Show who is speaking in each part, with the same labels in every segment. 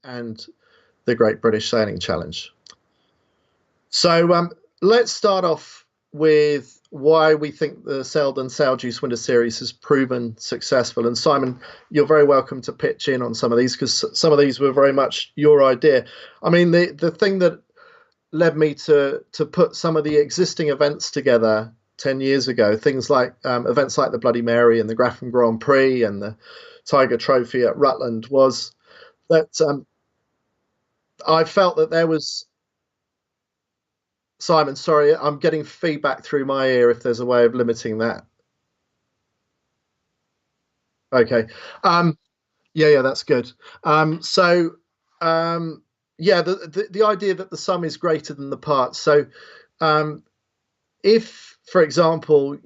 Speaker 1: and the Great British Sailing Challenge. So let's start off with why we think the Selden Sailjuice Winter Series has proven successful. And Simon, you're very welcome to pitch in on some of these because some of these were very much your idea. I mean, the thing that led me to put some of the existing events together 10 years ago, things like events like the Bloody Mary and the Grafham Grand Prix and the Tiger Trophy at Rutland, was that I felt that there was. Simon, sorry, I'm getting feedback through my ear if there's a way of limiting that. Okay. Um, yeah, that's good. So, yeah, the idea that the sum is greater than the parts. So, um, if, for example,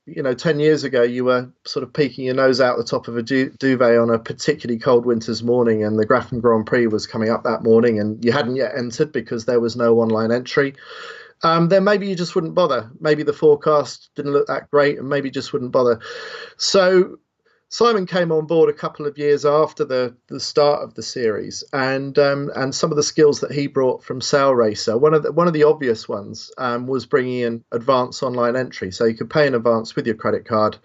Speaker 1: you know, 10 years ago, you were sort of peeking your nose out the top of a duvet on a particularly cold winter's morning, and the Grafham Grand Prix was coming up that morning, and you hadn't yet entered because there was no online entry, then maybe you just wouldn't bother. Maybe the forecast didn't look that great, and maybe just wouldn't bother. So Simon came on board a couple of years after the start of the series, and some of the skills that he brought from Sail Racer. One of the obvious ones was bringing in advance online entry, so you could pay in advance with your credit card.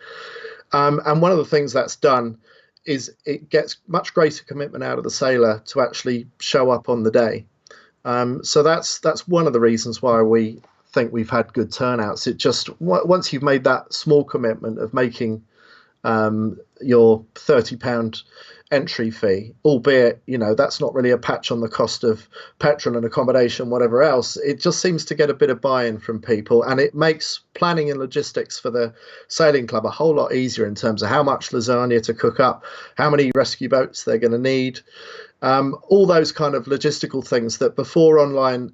Speaker 1: And one of the things that's done is it gets much greater commitment out of the sailor to actually show up on the day. So that's one of the reasons why we think we've had good turnouts. It just once you've made that small commitment of making your £30 entry fee, albeit, you know, that's not really a patch on the cost of petrol and accommodation, whatever else. It just seems to get a bit of buy-in from people, and it makes planning and logistics for the sailing club a whole lot easier in terms of how much lasagna to cook up, how many rescue boats they're going to need, all those kind of logistical things that before online.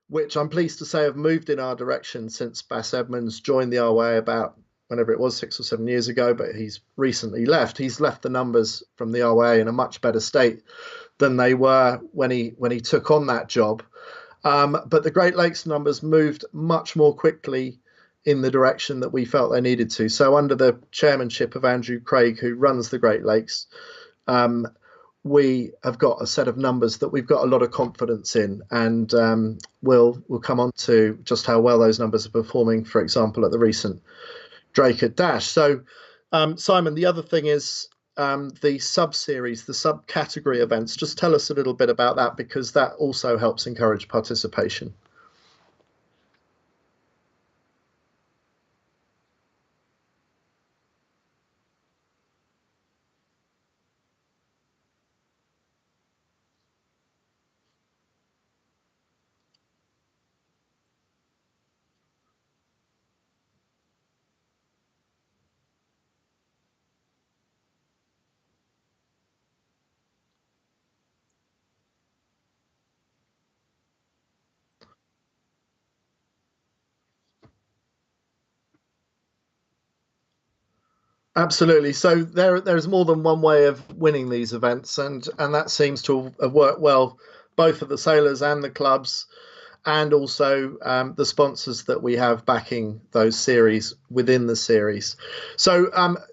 Speaker 1: Which I'm pleased to say have moved in our direction since Bass Edmonds joined the RWA about whenever it was 6 or 7 years ago, but he's recently left. He's left the numbers from the RWA in a much better state than they were when he took on that job. But the Great Lakes numbers moved much more quickly in the direction that we felt they needed to. So under the chairmanship of Andrew Craig, who runs the Great Lakes, um, we have got a set of numbers that we've got a lot of confidence in, and we'll come on to just how well those numbers are performing, for example, at the recent Drake at Dash. So, Simon, the other thing is the sub-series, the subcategory events. Just tell us a little bit about that, because that also helps encourage participation. Absolutely. So there's more than one way of winning these events, and that seems to have worked well, both for the sailors and the clubs, and also the sponsors that we have backing those series within the series. So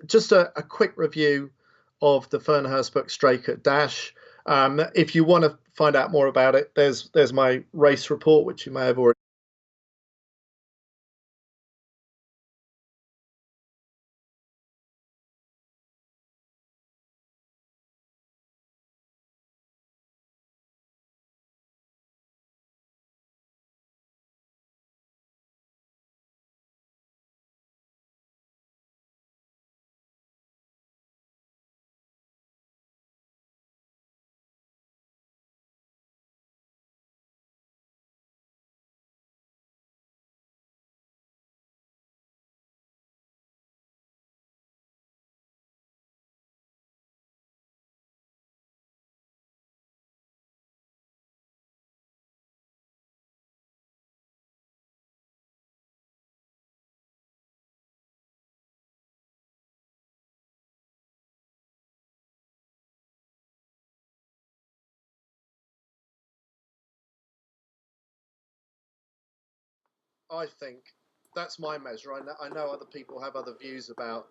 Speaker 1: just a quick review of the Fernhurst book Drake at Dash. If you want to find out more about it, there's my race report, which you may have already I think that's my measure. I know other people have other views about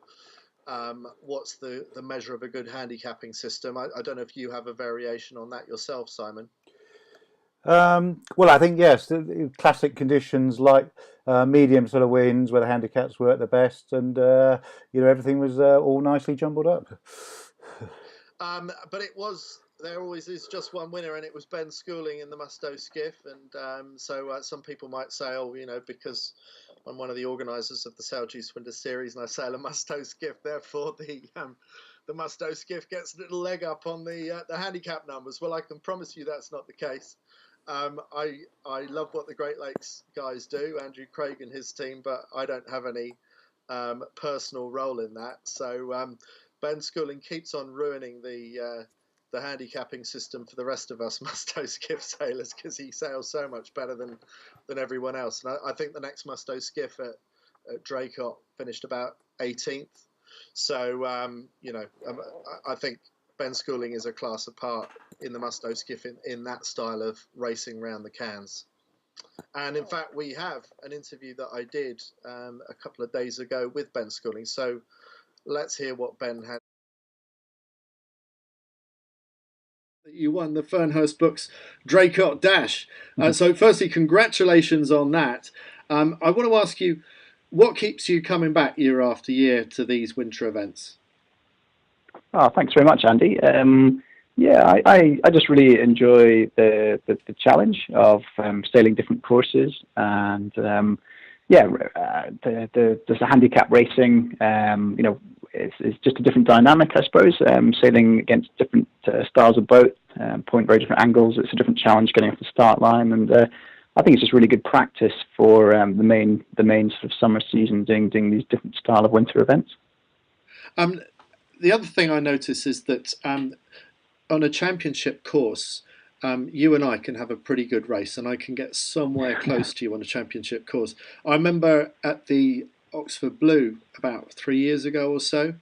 Speaker 1: what's the measure of a good handicapping system. I don't know if you have a variation on that yourself, Simon.
Speaker 2: Well, I think yes, the classic conditions like medium sort of winds where the handicaps were at the best, and everything was all nicely jumbled up.
Speaker 1: But there always is just one winner, and it was Ben Schooling in the Mustoe Skiff. And so some people might say, oh, because I'm one of the organisers of the Sail G Swindler series and I sail a Mustoe Skiff, therefore the Mustoe Skiff gets a little leg up on the handicap numbers. Well, I can promise you that's not the case. I love what the Great Lakes guys do, Andrew Craig and his team, but I don't have any personal role in that. So Ben Schooling keeps on ruining the handicapping system for the rest of us Mustoe Skiff sailors because he sails so much better than everyone else. And I think the next Mustoe Skiff at Draycott finished about 18th. So I think Ben Schooling is a class apart in the Mustoe Skiff in that style of racing round the cans. And in fact, we have an interview that I did a couple of days ago with Ben Schooling. So let's hear what Ben had. You won the Fernhurst Books Draycott Dash. So firstly, congratulations on that. I want to ask you, what keeps you coming back year after year to these winter events?
Speaker 3: Oh, thanks very much, Andy. I just really enjoy the challenge of sailing different courses, and there's a handicap racing. It's just a different dynamic, I suppose. Sailing against different styles of boat, point very different angles. It's a different challenge getting off the start line, and I think it's just really good practice for the main sort of summer season, doing these different style of winter events.
Speaker 1: The other thing I notice is that on a championship course, you and I can have a pretty good race, and I can get somewhere close to you on a championship course. I remember at the Oxford Blue about 3 years ago or so,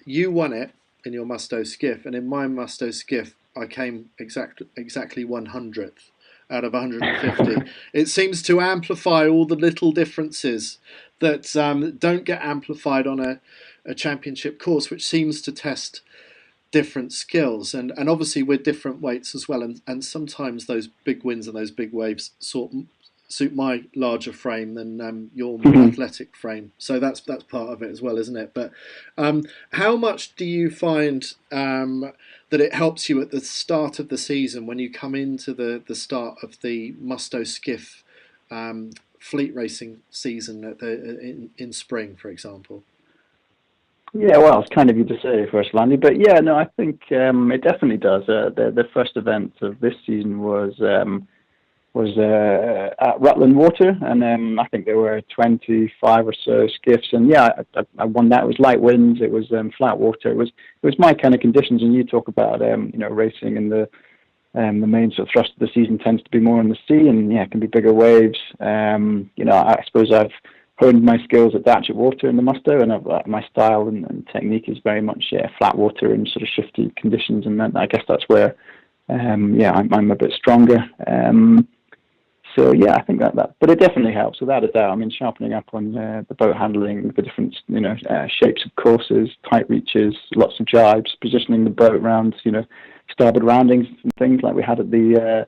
Speaker 1: you won it in your Mustoe Skiff, and in my Mustoe Skiff, I came exactly 100th out of 150. It seems to amplify all the little differences that don't get amplified on a championship course, which seems to test different skills, and obviously we're different weights as well, and sometimes those big winds and those big waves suit my larger frame than your more athletic frame, so that's part of it as well, isn't it? But how much do you find that it helps you at the start of the season when you come into the start of the Mustoe Skiff fleet racing season in spring, for example?
Speaker 3: Yeah, well, it's kind of you to say first, Andy, but yeah, no, I think it definitely does. The first event of this season was at Rutland Water, and I think there were 25 or so skiffs, and yeah, I won that. It was light winds, it was flat water, it was my kind of conditions. And you talk about racing, and the main sort of thrust of the season tends to be more on the sea, and yeah, it can be bigger waves. I suppose I've honed my skills at Datchet Water in the Mustoe, and my style and technique is very much flat water and sort of shifty conditions, and then I guess that's where I'm a bit stronger. So yeah, I think that, but it definitely helps without a doubt. I mean, sharpening up on the boat handling, the different shapes of courses, tight reaches, lots of jibes, positioning the boat around starboard roundings and things like we had at the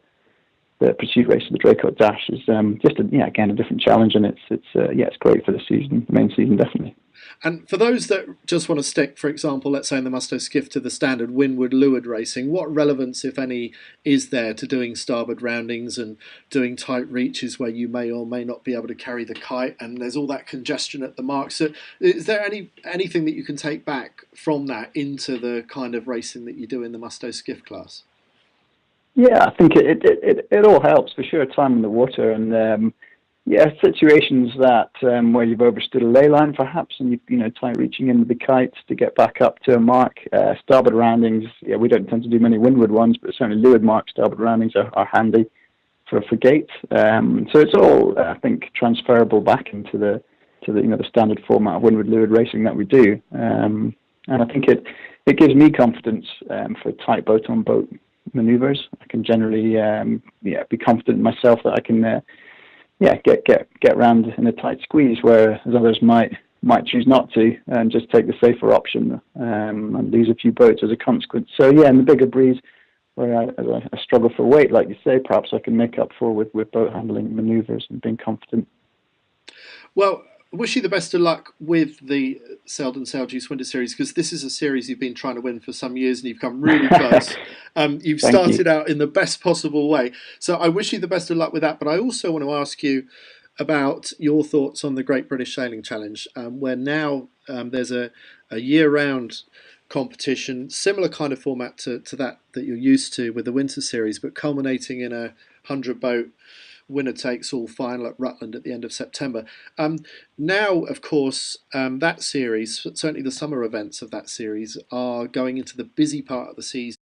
Speaker 3: pursuit race of the Draycott Dash is just again a different challenge, and it's great for the season, the main season, definitely.
Speaker 1: And for those that just want to stick, for example, let's say in the Mustoe Skiff, to the standard windward-leeward racing, what relevance, if any, is there to doing starboard roundings and doing tight reaches where you may or may not be able to carry the kite, and there's all that congestion at the mark? So is there anything that you can take back from that into the kind of racing that you do in the Mustoe Skiff class?
Speaker 3: Yeah, I think it all helps for sure. Time in the water, and situations that where you've overstood a ley line perhaps, and you tight reaching in with the kites to get back up to a mark. Starboard roundings, we don't tend to do many windward ones, but certainly leeward mark starboard roundings are handy for gates. So it's all I think transferable back into the standard format of windward leeward racing that we do, and I think it gives me confidence for tight boat on boat maneuvers. I can generally be confident in myself that I can get round in a tight squeeze, whereas others might choose not to and just take the safer option and lose a few boats as a consequence. So yeah, in the bigger breeze, where I struggle for weight, like you say, perhaps I can make up for with boat handling manoeuvres and being confident.
Speaker 1: Well, I wish you the best of luck with the Selden Sail Juice Winter Series, because this is a series you've been trying to win for some years and you've come really close. You've started out in the best possible way. So I wish you the best of luck with that. But I also want to ask you about your thoughts on the Great British Sailing Challenge, where now there's a year-round competition, similar kind of format to that you're used to with the Winter Series, but culminating in a 100-boat winner-takes-all final at Rutland at the end of September. Now, of course, that series, certainly the summer events of that series, are going into the busy part of the season.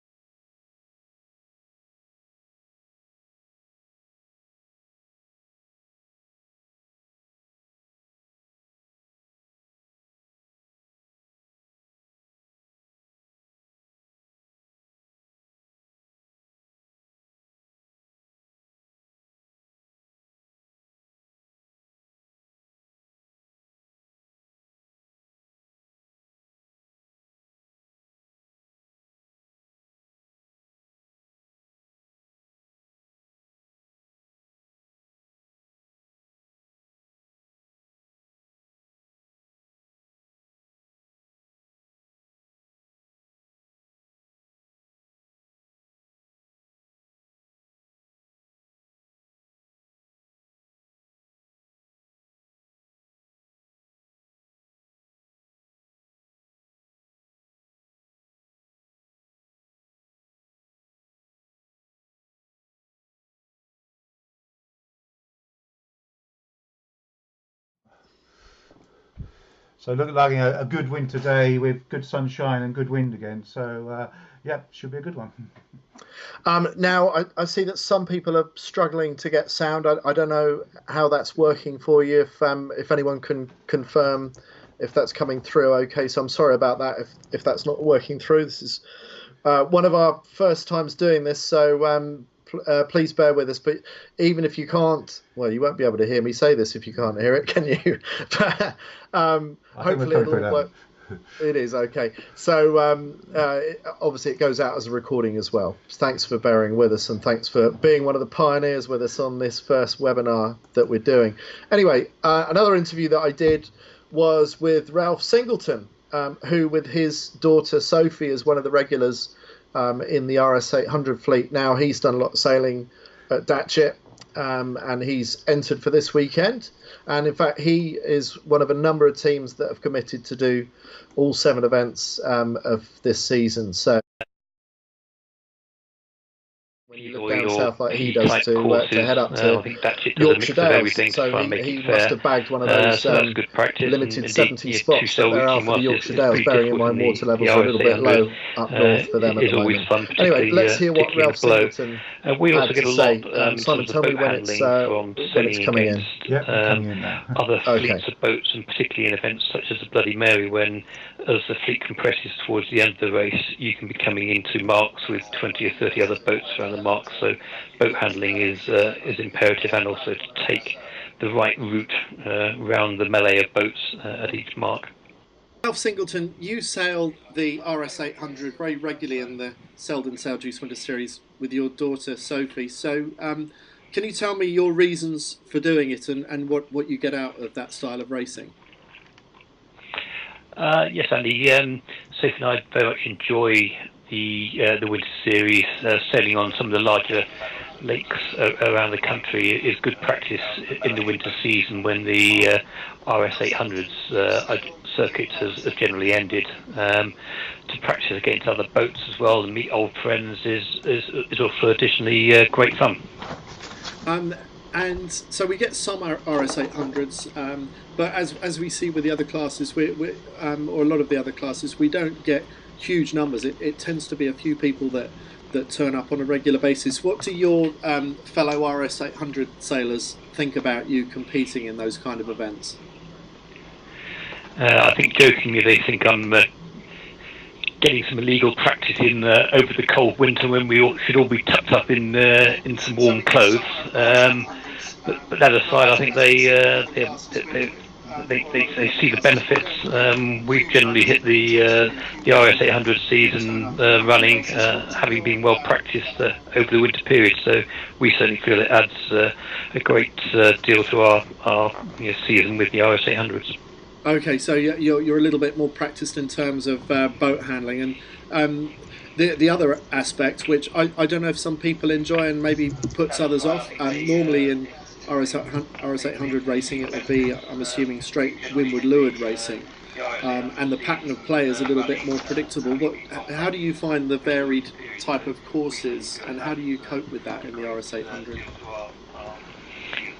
Speaker 2: So look like a good winter day with good sunshine and good wind again. So yeah, should be a good one.
Speaker 1: Now, I see that some people are struggling to get sound. I don't know how that's working for you. If anyone can confirm if that's coming through, okay. So I'm sorry about that. If that's not working through, this is one of our first times doing this. So please bear with us. But even if you can't, well, you won't be able to hear me say this if you can't hear it, can you? But, hopefully it'll work. It is, okay. So obviously it goes out as a recording as well. Thanks for bearing with us, and thanks for being one of the pioneers with us on this first webinar that we're doing. Anyway, another interview that I did was with Ralph Singleton, who with his daughter Sophie is one of the regulars in the RS 800 fleet. Now he's done a lot of sailing at Datchet, and he's entered for this weekend. And in fact, he is one of a number of teams that have committed to do all 7 events of this season. So when you look down south like he does to head up to Yorkshire Dales, so he must have bagged one of those limited 70 spots that there are for the Yorkshire Dales, bearing in mind water levels are a little bit low up north for them at the moment. Anyway, let's hear what Ralph Singleton had to say. Simon, tell me when it's coming in.
Speaker 2: Yeah, coming in now.
Speaker 4: Other fleets of boats, and particularly in events such as the Bloody Mary, when as the fleet compresses towards the end of the race, you can be coming into marks with 20 or 30 other boats around the mark. So boat handling is imperative, and also to take the right route round the melee of boats at each mark.
Speaker 1: Ralph Singleton, you sail the RS 800 very regularly in the Selden Sail Juice Winter Series with your daughter Sophie. So can you tell me your reasons for doing it and what you get out of that style of racing?
Speaker 4: Yes, Andy. Sophie and I very much enjoy the Winter Series. Sailing on some of the larger lakes around the country is good practice in the winter season when the RS 800s circuit has generally ended. To practice against other boats as well and meet old friends is also additionally great fun.
Speaker 1: And so we get some RS 800s, but as we see with the other classes, or a lot of the other classes, we don't get huge numbers. It tends to be a few people that turn up on a regular basis. What do your fellow RS 800 sailors think about you competing in those kind of events?
Speaker 4: I think jokingly they think I'm getting some illegal practice in over the cold winter when we should all be tucked up in some warm clothes. but that aside, I think they see the benefits. We've generally hit the RS 800 season running, having been well practiced over the winter period. So we certainly feel it adds a great deal to our season with the RS 800s.
Speaker 1: Okay, so you're a little bit more practiced in terms of boat handling, and the other aspect, which I don't know if some people enjoy and maybe puts others off. Normally in RS 800 racing, it will be, I'm assuming, straight windward leeward racing, and the pattern of play is a little bit more predictable. How do you find the varied type of courses, and how do you cope with that in the RS 800?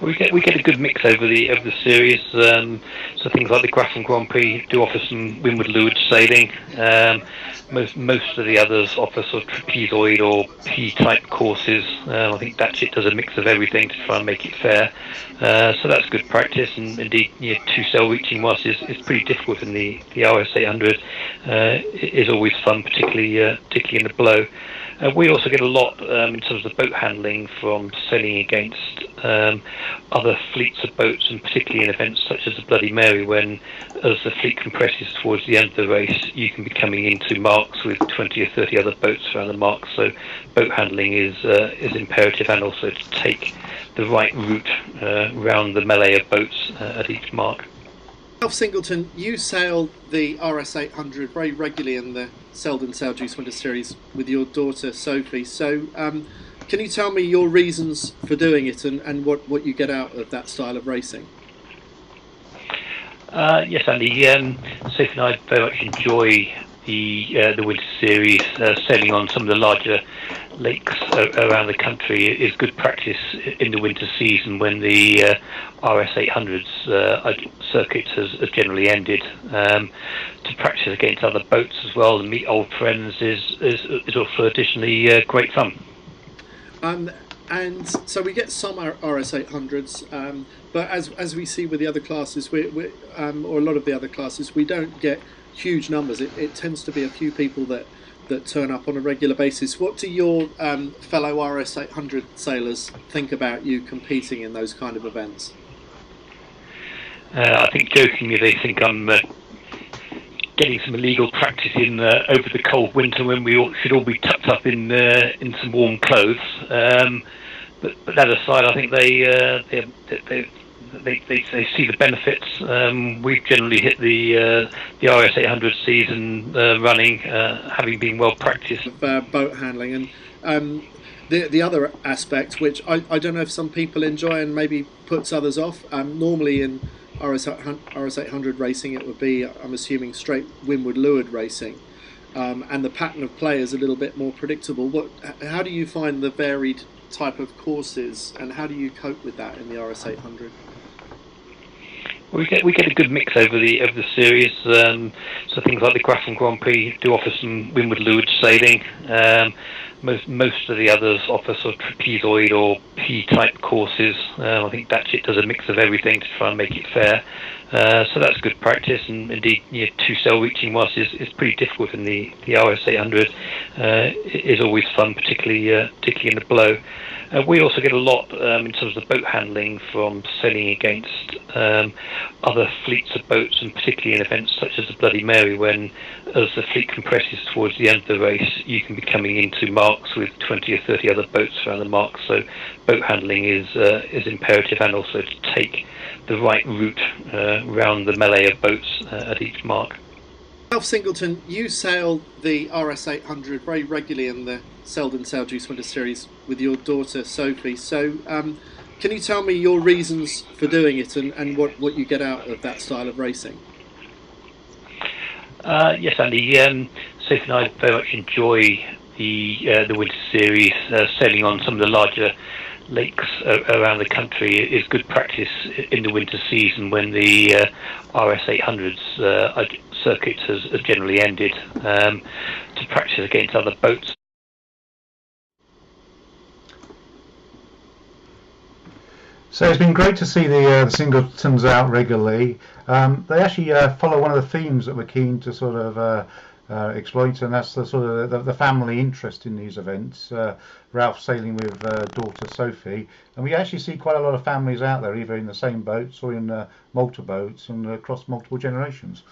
Speaker 4: We get a good mix over the series. So things like the Grafton Grand Prix do offer some windward leeward sailing. Most of the others offer sort of trapezoid or P-type courses. I think Datchet does a mix of everything to try and make it fair. So that's good practice, and indeed, two sail reaching whilst is pretty difficult in the RS 800. It is always fun, particularly in the blow. We also get a lot in terms of boat handling from sailing against other fleets of boats, and particularly in events such as the Bloody Mary, when as the fleet compresses towards the end of the race, you can be coming into marks with 20 or 30 other boats around the mark. So boat handling is imperative, and also to take the right route around the melee of boats at each mark.
Speaker 1: Alf Singleton, you sail the RS 800 very regularly in the Selden Sail Juice Winter Series with your daughter Sophie. So can you tell me your reasons for doing it, and what you get out of that style of racing?
Speaker 4: Yes, Andy. Sophie and I very much enjoy the winter series. Sailing on some of the larger lakes around the country is good practice in the winter season, when the RS 800s circuit has generally ended. To practice against other boats as well and meet old friends is also additionally great fun.
Speaker 1: And so we get some RS 800s, but as we see with the other classes, or a lot of the other classes, we don't get huge numbers. It tends to be a few people that turn up on a regular basis. What do your fellow RS 800 sailors think about you competing in those kind of events?
Speaker 4: I think jokingly they think I'm getting some illegal practice in over the cold winter, when we should all be tucked up in some warm clothes. But that aside, I think they see the benefits. We've generally hit the RS 800 season running, having been well practiced.
Speaker 1: Boat handling, and the other aspect, which I don't know if some people enjoy and maybe puts others off. Normally in RS 800 racing, it would be, I'm assuming, straight windward leeward racing, and the pattern of play is a little bit more predictable. How do you find the varied type of courses, and how do you cope with that in the RS 800?
Speaker 4: We get a good mix over the series. So things like the Grafton Grand Prix do offer some windward leeward sailing. Most of the others offer sort of trapezoid or P-type courses. I think Datchet does a mix of everything to try and make it fair. So that's good practice, and indeed, two sail reaching whilst is pretty difficult in the RS 800. It is always fun, particularly in the blow. We also get a lot in terms of boat handling from sailing against other fleets of boats, and particularly in events such as the Bloody Mary, when as the fleet compresses towards the end of the race, you can be coming into marks with 20 or 30 other boats around the mark. So boat handling is imperative, and also to take the right route around the melee of boats at each mark.
Speaker 1: Alf Singleton, you sail the RS 800 very regularly in the Selden Sail Juice Winter Series with your daughter Sophie. So can you tell me your reasons for doing it, and what you get out of that style of racing?
Speaker 4: Yes, Andy. Sophie and I very much enjoy the winter series. Sailing on some of the larger lakes around the country is good practice in the winter season, when the RS 800s circuit has generally ended. To practice against other boats.
Speaker 2: So it's been great to see the Singletons out regularly. They actually follow one of the themes that we're keen to sort of exploit, and that's the sort of the family interest in these events. Ralph sailing with daughter Sophie, and we actually see quite a lot of families out there, either in the same boats or in multiple boats and across multiple generations.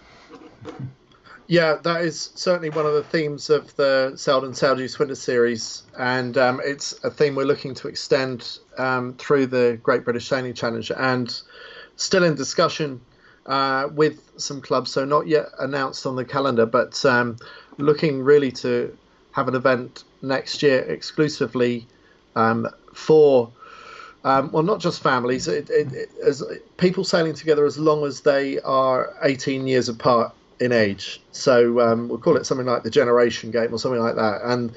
Speaker 1: Yeah, that is certainly one of the themes of the Selden Saljuice Winter Series, and it's a theme we're looking to extend through the Great British Sailing Challenge, and still in discussion with some clubs, so not yet announced on the calendar, but looking really to have an event next year exclusively for well, not just families, as people sailing together as long as they are 18 years apart in age. So we'll call it something like the generation game or something like that. And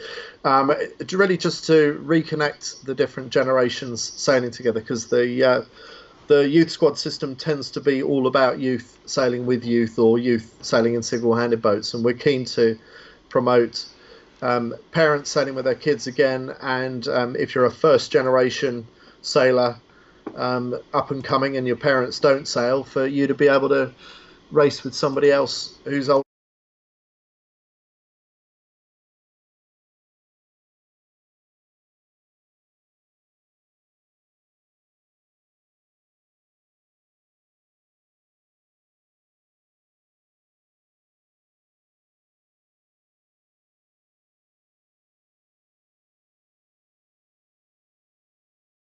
Speaker 1: really just to reconnect the different generations sailing together, because the youth squad system tends to be all about youth sailing with youth or youth sailing in single-handed boats. And we're keen to promote parents sailing with their kids again. And if you're a first generation sailor up and coming and your parents don't sail, for you to be able to race with somebody else who's old.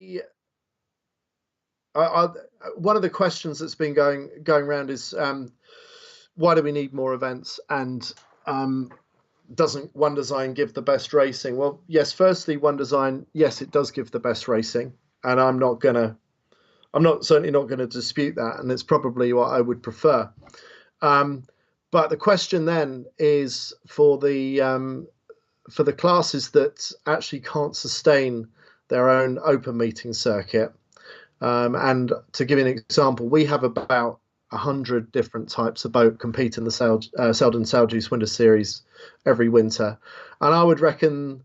Speaker 1: Yeah, I, one of the questions that's been going around is why do we need more events, and doesn't One Design give the best racing? Well, yes, firstly, One Design, yes, it does give the best racing, and certainly not gonna dispute that, and it's probably what I would prefer. But the question then is for the classes that actually can't sustain their own open meeting circuit. And to give you an example, we have about 100 different types of boat compete in the Selden Saljuice Winter Series every winter. And I would reckon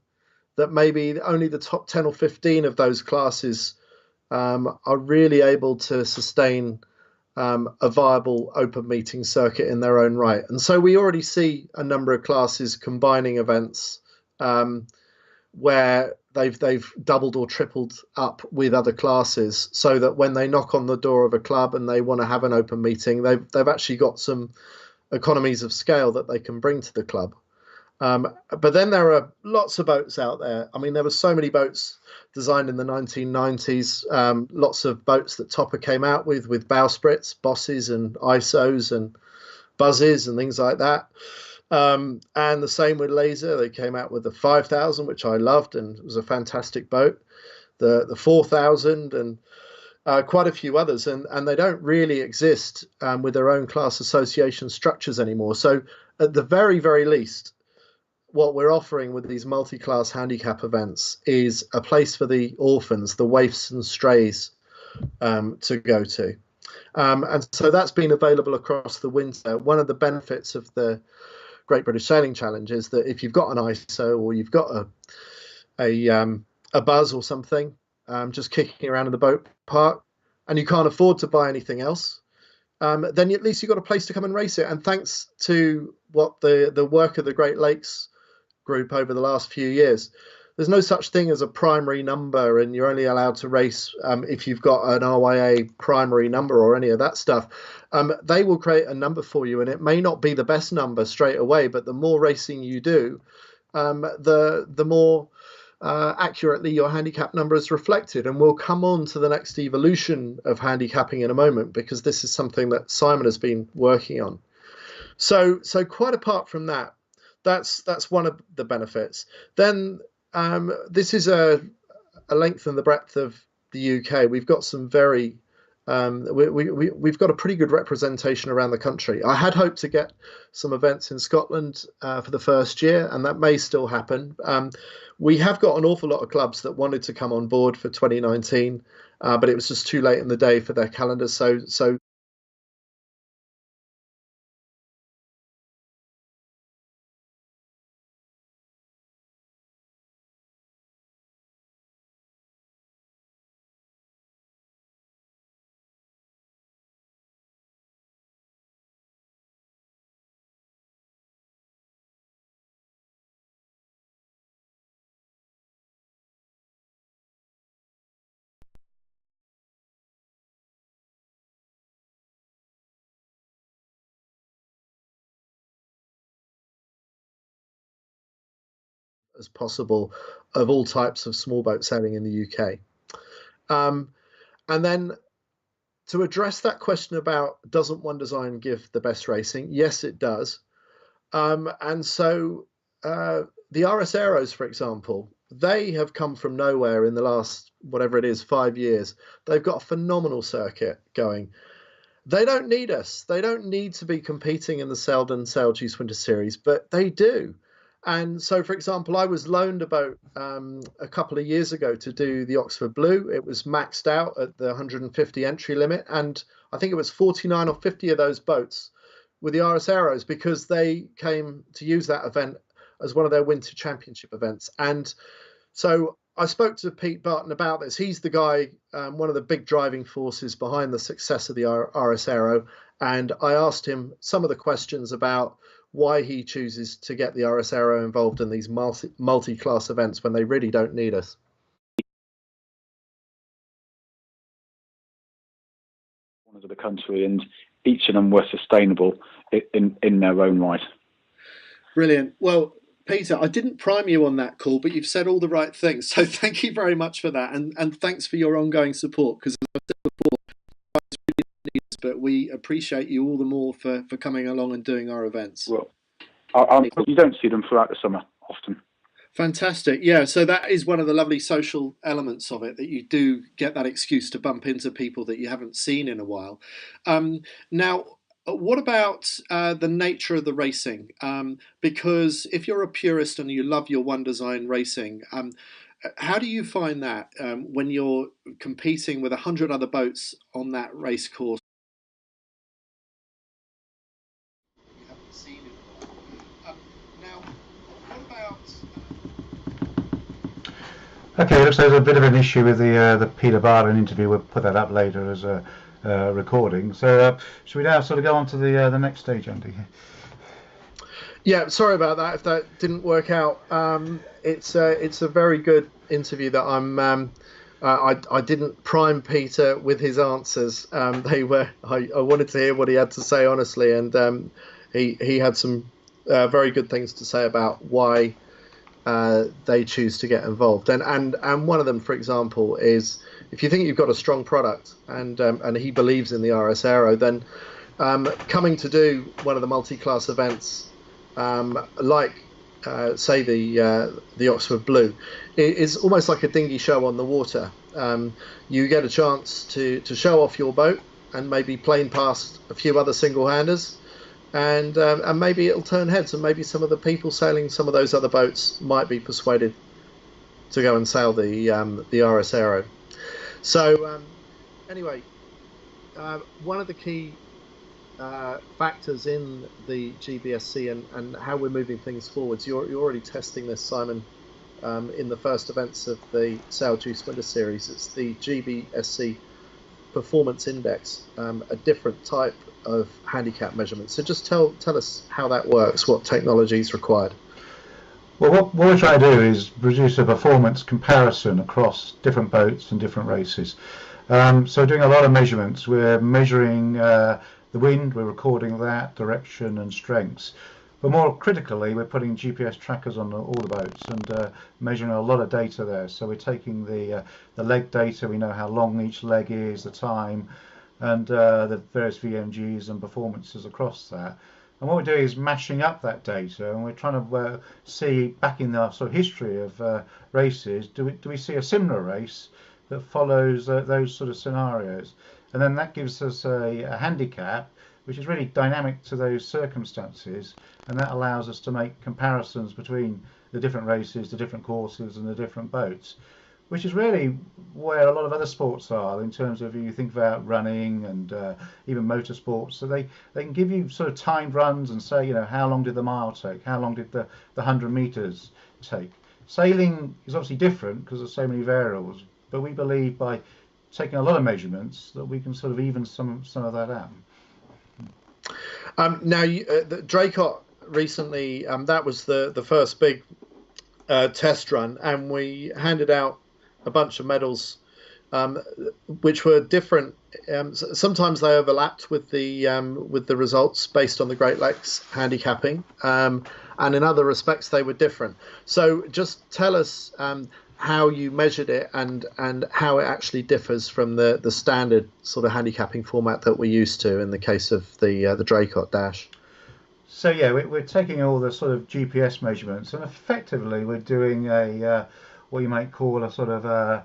Speaker 1: that maybe only the top 10 or 15 of those classes are really able to sustain a viable open meeting circuit in their own right. And so we already see a number of classes combining events where they've doubled or tripled up with other classes, so that when they knock on the door of a club and they want to have an open meeting, they've actually got some economies of scale that they can bring to the club. But then there are lots of boats out there. I mean, there were so many boats designed in the 1990s, lots of boats that Topper came out with bowsprits, bosses and ISOs and buzzes and things like that. And the same with Laser. They came out with the 5000, which I loved, and it was a fantastic boat. The 4000 and quite a few others, and they don't really exist with their own class association structures anymore. So at the very, very least, what we're offering with these multi-class handicap events is a place for the orphans, the waifs and strays to go to. And so that's been available across the winter. One of the benefits of the Great British Sailing Challenge is that if you've got an ISO or you've got a buzz or something just kicking around in the boat park, and you can't afford to buy anything else, then at least you've got a place to come and race it. And thanks to what the work of the Great Lakes group over the last few years, there's no such thing as a primary number, and you're only allowed to race if you've got an RYA primary number or any of that stuff. They will create a number for you, and it may not be the best number straight away, but the more racing you do, the more accurately your handicap number is reflected. And we'll come on to the next evolution of handicapping in a moment, because this is something that Simon has been working on. So quite apart from that, that's one of the benefits. Then this is a length and the breadth of the UK. We've got some very we've got a pretty good representation around the country. I had hoped to get some events in Scotland for the first year, and that may still happen. We have got an awful lot of clubs that wanted to come on board for 2019, but it was just too late in the day for their calendars. So as possible of all types of small boat sailing in the UK. And then to address that question about doesn't one design give the best racing? Yes, it does. And so the RS Aeros, for example, they have come from nowhere in the last, whatever it is, 5 years. They've got a phenomenal circuit going. They don't need us. They don't need to be competing in the Selden Sailjuice Winter Series, but they do. And so, for example, I was loaned a boat a couple of years ago to do the Oxford Blue. It was maxed out at the 150 entry limit. And I think it was 49 or 50 of those boats with the RS Aeros because they came to use that event as one of their winter championship events. And so I spoke to Pete Barton about this. He's the guy, one of the big driving forces behind the success of the RS Aero. And I asked him some of the questions about why he chooses to get the RS Aero involved in these multi-class events when they really don't need us.
Speaker 3: Corners of the country, and each of them were sustainable in their own right.
Speaker 1: Brilliant. Well, Peter, I didn't prime you on that call, but you've said all the right things. So thank you very much for that. And thanks for your ongoing support, because as I said before, but we appreciate you all the more for coming along and doing our events.
Speaker 3: Well, you don't see them throughout the summer often.
Speaker 1: Fantastic. Yeah, so that is one of the lovely social elements of it, that you do get that excuse to bump into people that you haven't seen in a while. Now, what about the nature of the racing? Because if you're a purist and you love your one design racing, how do you find that when you're competing with 100 other boats on that race course? You haven't seen it. Now, what about?
Speaker 2: Okay, looks like there's a bit of an issue with the Peter Barton interview. We'll put that up later as a recording. So should we now sort of go on to the next stage, Andy?
Speaker 1: Yeah, sorry about that if that didn't work out. It's a very good interview that I didn't prime Peter with his answers. They were I wanted to hear what he had to say honestly, and he had some very good things to say about why they choose to get involved. And one of them, for example, is if you think you've got a strong product and he believes in the RS Aero, then coming to do one of the multi-class events like say the Oxford Blue is almost like a dinghy show on the water. You get a chance to show off your boat and maybe plane past a few other single-handers, and maybe it'll turn heads, and maybe some of the people sailing some of those other boats might be persuaded to go and sail the RS Aero. So anyway, one of the key factors in the GBSC and how we're moving things forwards. You're already testing this, Simon, in the first events of the Sailjuice Winter Series. It's the GBSC Performance Index, a different type of handicap measurement. So just tell us how that works, what technology is required.
Speaker 2: Well, what we're trying to do is produce a performance comparison across different boats and different races. So doing a lot of measurements. We're measuring the wind, we're recording that, direction and strengths. But more critically, we're putting GPS trackers on all the boats and measuring a lot of data there. So we're taking the leg data, we know how long each leg is, the time, and the various VMGs and performances across that. And what we're doing is mashing up that data, and we're trying to see back in the sort of history of races, do we see a similar race that follows those sort of scenarios? And then that gives us a handicap which is really dynamic to those circumstances, and that allows us to make comparisons between the different races, the different courses and the different boats, which is really where a lot of other sports are in terms of, you think about running and even motorsports. So they can give you sort of timed runs and say, you know, how long did the mile take, how long did the 100 meters take. Sailing is obviously different because there's so many variables, but we believe by taking a lot of measurements that we can sort of even some of that out.
Speaker 1: Now, the Draycott recently, that was the first big test run, and we handed out a bunch of medals, which were different. Sometimes they overlapped with the results based on the Great Lakes handicapping, and and in other respects they were different. So just tell us how you measured it and how it actually differs from the standard sort of handicapping format that we're used to in the case of the Draycott Dash.
Speaker 2: So yeah, we're taking all the sort of GPS measurements, and effectively we're doing a what you might call a sort of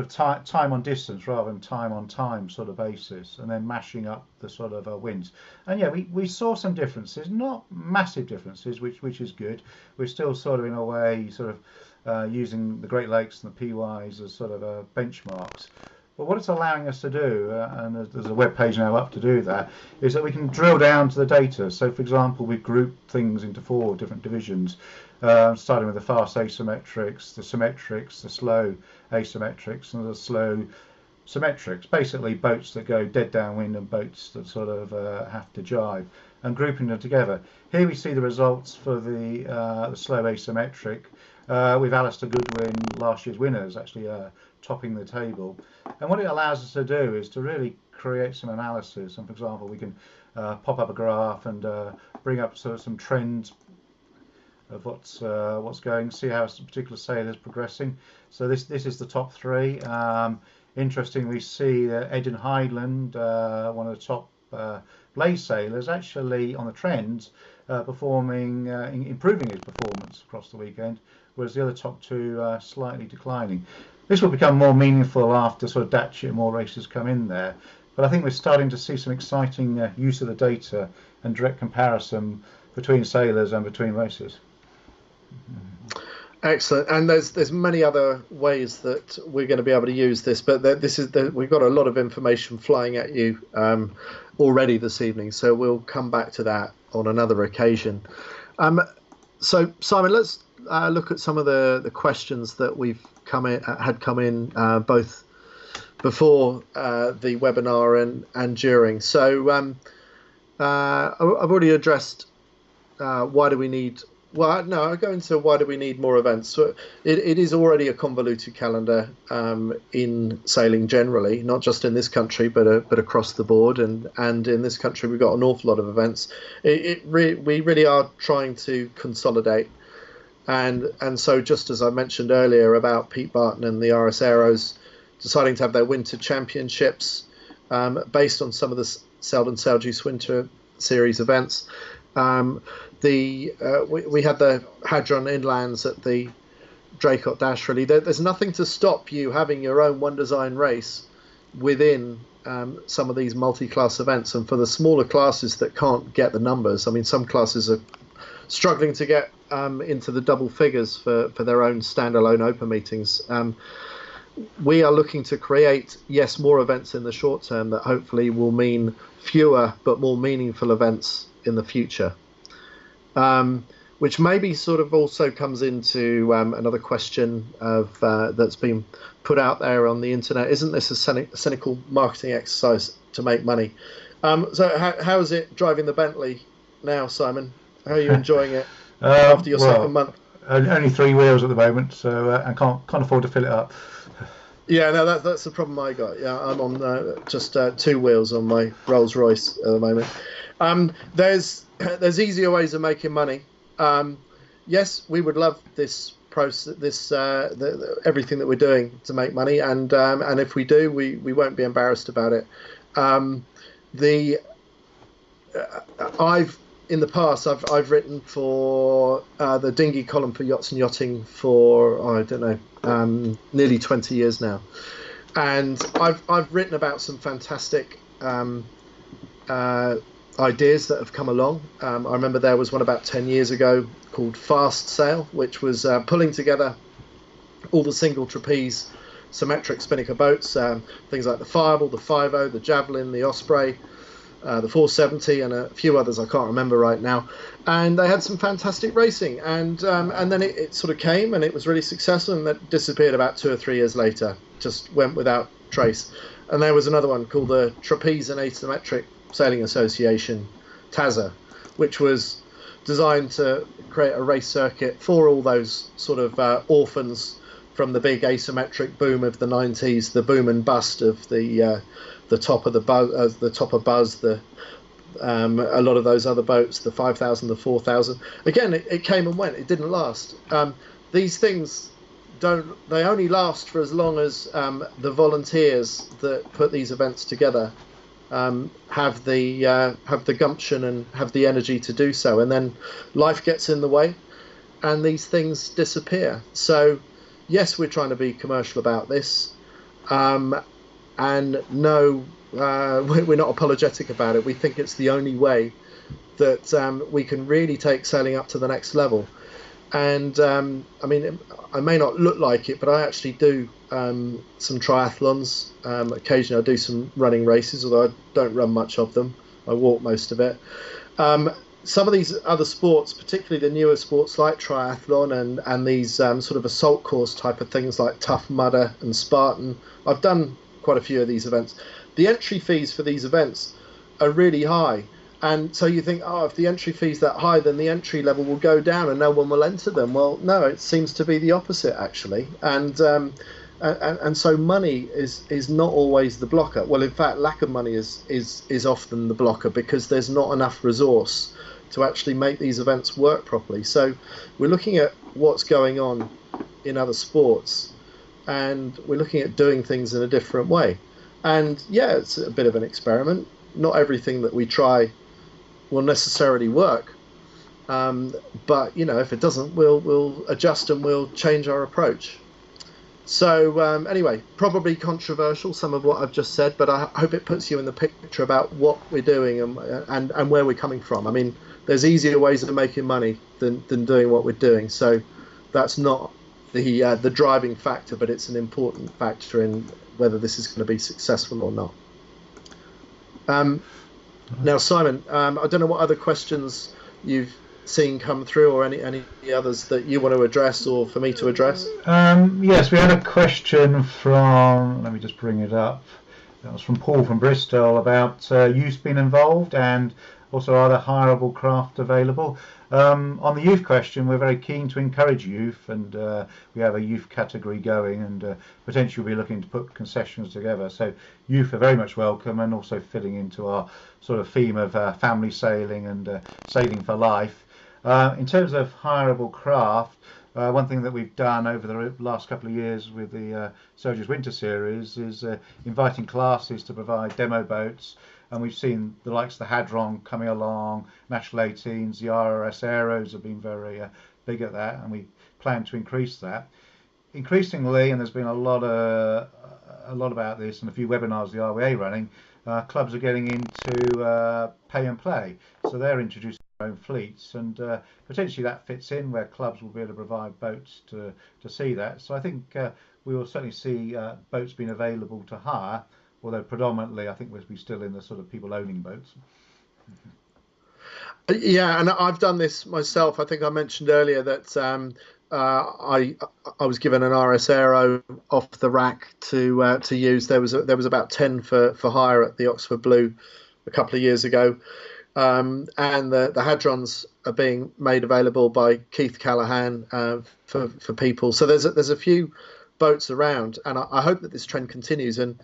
Speaker 2: time on distance rather than time on time sort of basis, and then mashing up the sort of winds. And yeah, we saw some differences, not massive differences, which is good. We're still sort of in a way sort of using the Great Lakes and the PYs as sort of benchmarks. But what it's allowing us to do, and there's a web page now up to do that, is that we can drill down to the data. So, for example, we group things into 4 different divisions, starting with the fast asymmetrics, the symmetrics, the slow asymmetrics, and the slow symmetrics. Basically, boats that go dead downwind and boats that sort of have to jibe, and grouping them together. Here we see the results for the slow asymmetric with Alistair Goodwin, last year's winners, actually topping the table. And what it allows us to do is to really create some analysis. And for example, we can pop up a graph and bring up sort of some trends of what's going, see how a particular sailor is progressing. So this is the top 3. Interesting, we see Ed Highland, one of the top blaze sailors, actually on the trends performing, improving his performance across the weekend, whereas the other top 2 slightly declining. This will become more meaningful after sort of Datchet and more races come in there. But I think we're starting to see some exciting use of the data and direct comparison between sailors and between races.
Speaker 1: Excellent. And there's many other ways that we're going to be able to use this, but we've got a lot of information flying at you already this evening, so we'll come back to that on another occasion. So Simon, let's look at some of the questions that had come in both before the webinar and during. So I've already addressed why do we need. Well, no, I'll go into why do we need more events. So it is already a convoluted calendar in sailing generally, not just in this country, but across the board. And in this country, we've got an awful lot of events. We really are trying to consolidate. And so just as I mentioned earlier about Pete Barton and the RS Aeros deciding to have their winter championships based on some of the Selden Sailjuice Winter Series events, we had the Hadron Inlands at the Draycott Dash Rally. There's nothing to stop you having your own one design race within some of these multi-class events. And for the smaller classes that can't get the numbers, I mean, some classes are struggling to get into the double figures for their own standalone open meetings. We are looking to create, yes, more events in the short term that hopefully will mean fewer but more meaningful events in the future. Which maybe sort of also comes into another question of that's been put out there on the internet. Isn't this a cynical marketing exercise to make money? So how is it driving the Bentley now, Simon? How are you enjoying it after your second month?
Speaker 2: Only 3 wheels at the moment, so I can't afford to fill it up.
Speaker 1: Yeah, no, that's the problem I got. Yeah, I'm on just 2 wheels on my Rolls Royce at the moment. There's easier ways of making money. Yes, we would love this process, everything that we're doing to make money, and if we do, we won't be embarrassed about it. In the past, I've written for the dinghy column for Yachts and Yachting for I don't know, nearly 20 years now, and I've written about some fantastic ideas that have come along. I remember there was one about 10 years ago called Fast Sail, which was pulling together all the single trapeze symmetric spinnaker boats, things like the Fireball, the 5.0, the Javelin, the Osprey, the 470, and a few others I can't remember right now. And they had some fantastic racing, and then it sort of came and it was really successful, and that disappeared about 2 or 3 years later, just went without trace. And there was another one called the Trapeze and Asymmetric Sailing Association, TASA, which was designed to create a race circuit for all those sort of orphans from the big asymmetric boom of the 90s, the boom and bust of the top of the buzz, the A lot of those other boats, the 5,000, the 4,000, again, it came and went. It didn't last. These things they only last for as long as the volunteers that put these events together have the gumption and have the energy to do so, and then life gets in the way and these things disappear. So yes, we're trying to be commercial about this, and no, we're not apologetic about it. We think it's the only way that we can really take sailing up to the next level. And I mean, I may not look like it, but I actually do some triathlons. Occasionally I do some running races, although I don't run much of them. I walk most of it. Some of these other sports, particularly the newer sports like triathlon and these sort of assault course type of things like Tough Mudder and Spartan, I've done quite a few of these events. The entry fees for these events are really high. And so you think, oh, if the entry fee's that high, then the entry level will go down and no one will enter them. Well, no, it seems to be the opposite, actually. And so money is not always the blocker. Well, in fact, lack of money is often the blocker, because there's not enough resource to actually make these events work properly. So we're looking at what's going on in other sports, and we're looking at doing things in a different way. And yeah, it's a bit of an experiment. Not everything that we try will necessarily work, but if it doesn't, we'll adjust and we'll change our approach. So anyway, probably controversial, some of what I've just said, but I hope it puts you in the picture about what we're doing and where we're coming from. I mean, there's easier ways of making money than doing what we're doing. So that's not the driving factor, but it's an important factor in whether this is going to be successful or not. Now, Simon, I don't know what other questions you've seen come through, or any others that you want to address or for me to address.
Speaker 2: Yes, we had a question from, let me just bring it up. That was from Paul from Bristol about youth being involved, and also are there hireable craft available. On the youth question, we're very keen to encourage youth, and we have a youth category going, and potentially we'll be looking to put concessions together. So youth are very much welcome, and also fitting into our sort of theme of family sailing and sailing for life. In terms of hireable craft, one thing that we've done over the last couple of years with the Surges Winter Series is inviting classes to provide demo boats. And we've seen the likes of the Hadron coming along, National 18s, the RRS Aeros have been very big at that, and we plan to increase that. Increasingly, and there's been a lot about this, and a few webinars the RWA running, clubs are getting into pay and play. So they're introducing their own fleets, and potentially that fits in where clubs will be able to provide boats to see that. So I think we will certainly see boats being available to hire, although predominantly I think we'll be still in the sort of people owning boats.
Speaker 1: Yeah, and I've done this myself. I think I mentioned earlier that I was given an RS Aero off the rack to use. There was about 10 for hire at the Oxford Blue a couple of years ago, and the Hadrons are being made available by Keith Callahan for people. So there's a few boats around, and I hope that this trend continues. And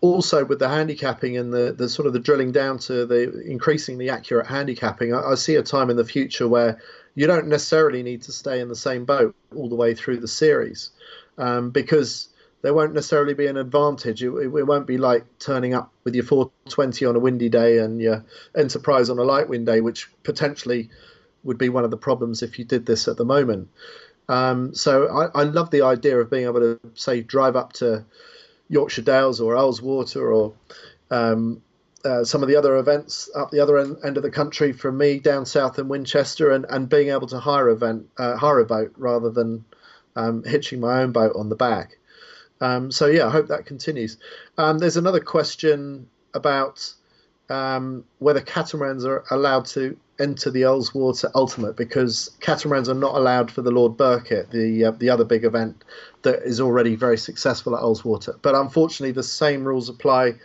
Speaker 1: also with the handicapping and the sort of the drilling down to the increasingly accurate handicapping, I see a time in the future where you don't necessarily need to stay in the same boat all the way through the series, because there won't necessarily be an advantage. It won't be like turning up with your 420 on a windy day and your Enterprise on a light wind day, which potentially would be one of the problems if you did this at the moment. So I love the idea of being able to, say, drive up to Yorkshire Dales or Ullswater or some of the other events up the other end of the country from me down south in Winchester, and being able to hire a boat rather than hitching my own boat on the back. So yeah, I hope that continues. There's another question about whether catamarans are allowed to enter the Ullswater Ultimate, because catamarans are not allowed for the Lord Birkett, the other big event that is already very successful at Ullswater. But unfortunately, the same rules apply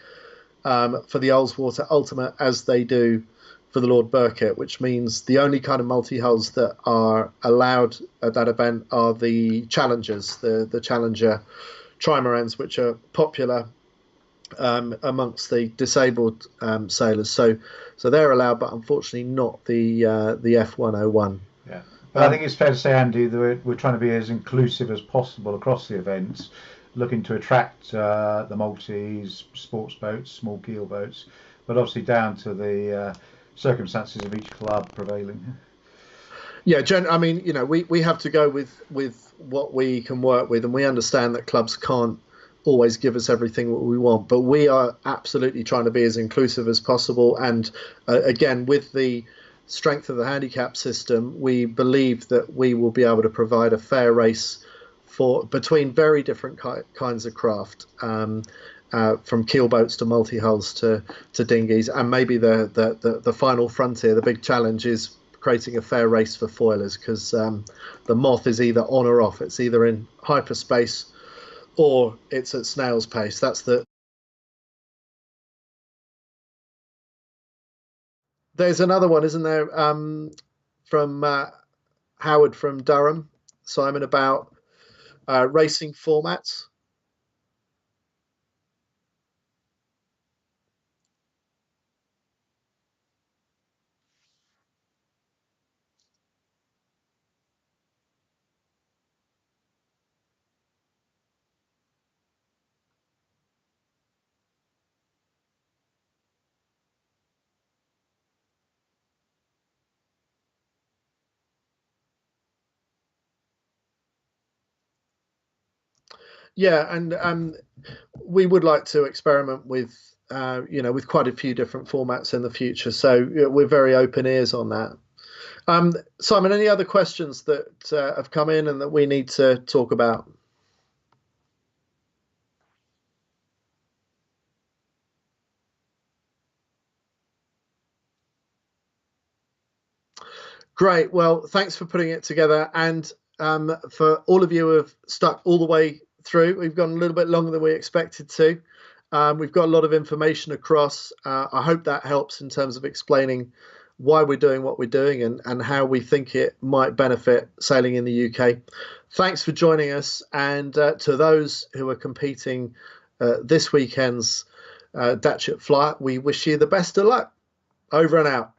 Speaker 1: for the Ullswater Ultimate as they do for the Lord Birkett, which means the only kind of multi-hulls that are allowed at that event are the Challengers, the Challenger trimarans, which are popular amongst the disabled sailors. So they're allowed, but unfortunately not the F101.
Speaker 2: Yeah, but I think it's fair to say, Andy, that we're trying to be as inclusive as possible across the events, looking to attract the Maltese sports boats, small keel boats, but obviously down to the circumstances of each club prevailing.
Speaker 1: Yeah, I mean, we have to go with what we can work with, and we understand that clubs can't always give us everything what we want, but we are absolutely trying to be as inclusive as possible. And again, with the strength of the handicap system, we believe that we will be able to provide a fair race for between very different kinds of craft, from keelboats to multi-hulls to dinghies, and maybe the final frontier, the big challenge is creating a fair race for foilers, because the Moth is either on or off. It's either in hyperspace or it's at snail's pace. There's another one, isn't there, from Howard from Durham, Simon, about racing formats. Yeah, and we would like to experiment with with quite a few different formats in the future. So we're very open ears on that. Simon, any other questions that have come in and that we need to talk about? Great. Well, thanks for putting it together. And for all of you who have stuck all the way through, we've gone a little bit longer than we expected to. We've got a lot of information across. I hope that helps in terms of explaining why we're doing what we're doing and how we think it might benefit sailing in the UK. Thanks for joining us. And to those who are competing this weekend's Datchet Flight, we wish you the best of luck. Over and out.